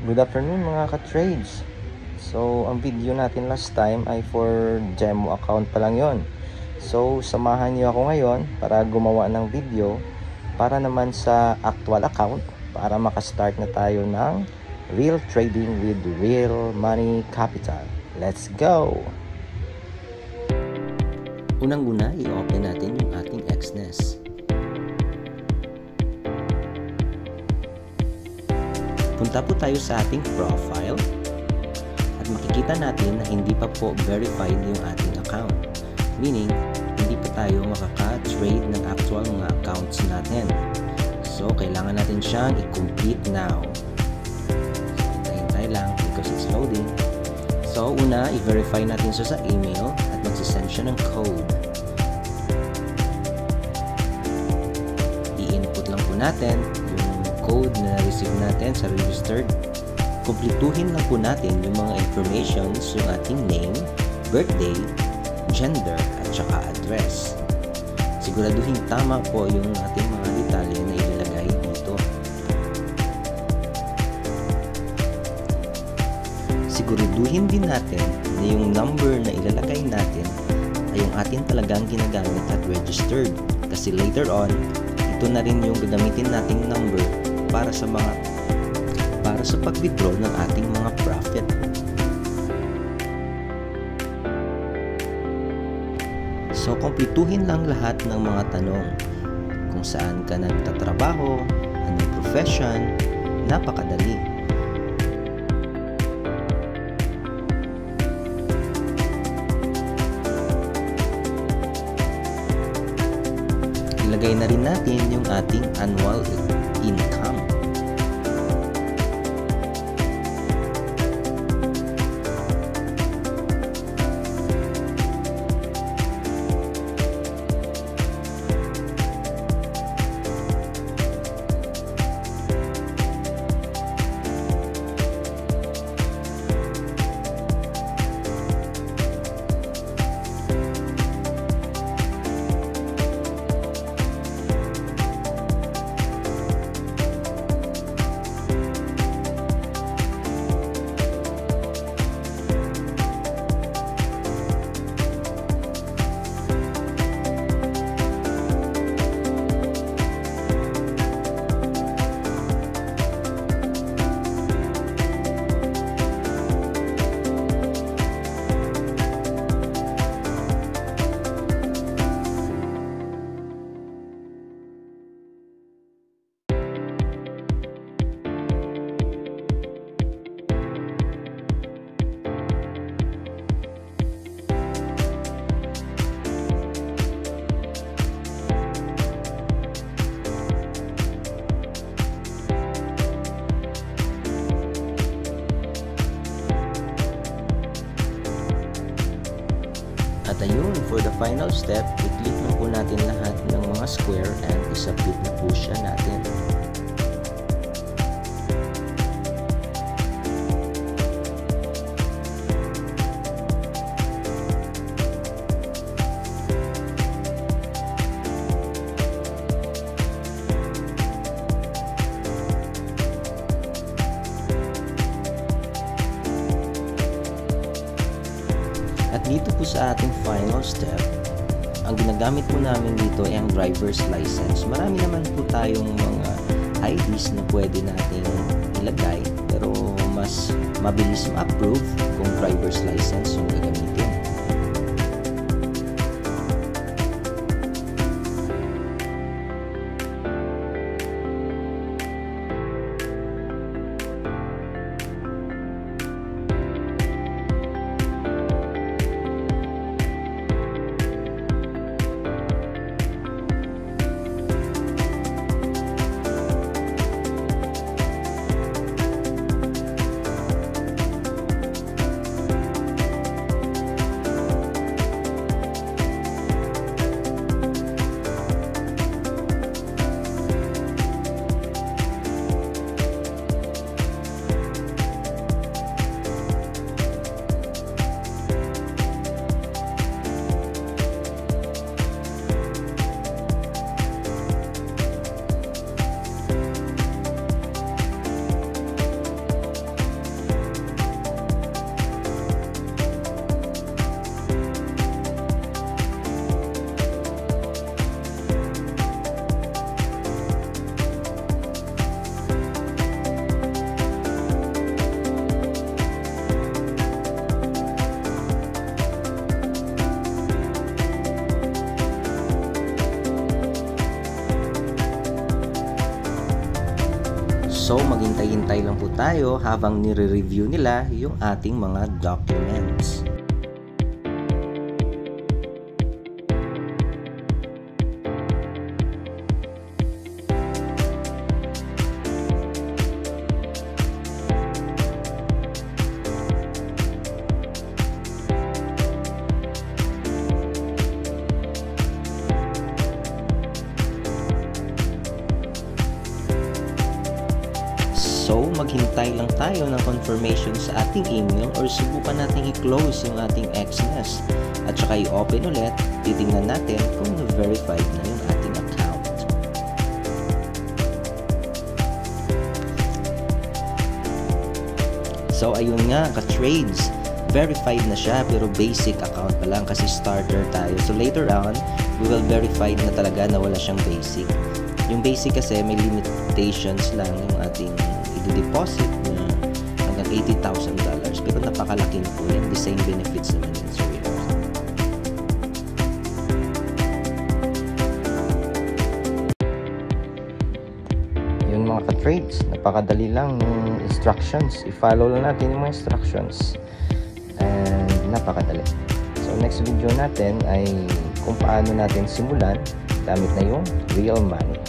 Good afternoon mga ka-trades. So, ang video natin last time ay for demo account pa lang yon. So, samahan niyo ako ngayon para gumawa ng video para naman sa actual account para makastart na tayo ng real trading with real money capital. Let's go! Unang-una, i-open natin yung ating Exness. Punta po tayo sa ating profile at makikita natin na hindi pa po verified yung ating account. Meaning, hindi pa tayo makaka-trade ng actual mga accounts natin. So, kailangan natin siyang i-complete now. So, hintay lang because it's loading. So, una, i-verify natin siya sa email at magsisend siya ng code. I-input lang po natin code na receive natin sa registered. Kumpletuhin lang po natin yung mga informations, yung ating name, birthday, gender, at saka address. Siguraduhin tama po yung ating mga detalye na ilalagay dito. Siguraduhin din natin na yung number na ilalagay natin ay yung atin talagang ginagamit at registered. Kasi later on, ito na rin yung gagamitin nating number para sa pag-withdraw ng ating mga profit. So, kumpletuhin lang lahat ng mga tanong. Kung saan ka nagtatrabaho, anong profession, napakadali. Ilagay na rin natin yung ating annual income. At ayun, for the final step, i-click na po natin lahat ng mga square and isubmit na po siya natin. At dito po sa ating final step, ang ginagamit po namin dito ay ang driver's license. Marami naman po tayong mga IDs na pwede nating ilagay, pero mas mabilis ma-approve kung driver's license yung gagamitin. lang po tayo habang nire-review nila yung ating mga documents. So, maghintay lang tayo ng confirmation sa ating email or subukan natin i-close yung ating XNES. At saka i-open ulit, titingnan natin kung verified na yung ating account. So, ayun nga, ka-trades. Verified na siya pero basic account pa lang kasi starter tayo. So, later on, we will verify na talaga na wala siyang basic. Yung basic kasi may limitations lang yung ating i-deposit na hanggang $80,000 pero napakalaki na po yan. The same benefits naman yun sa Ripple. Yun mga ka-trades, napakadali lang yung instructions. I-follow lang natin yung mga instructions and napakadali. So next video natin ay kung paano natin simulan gamit na yung real money.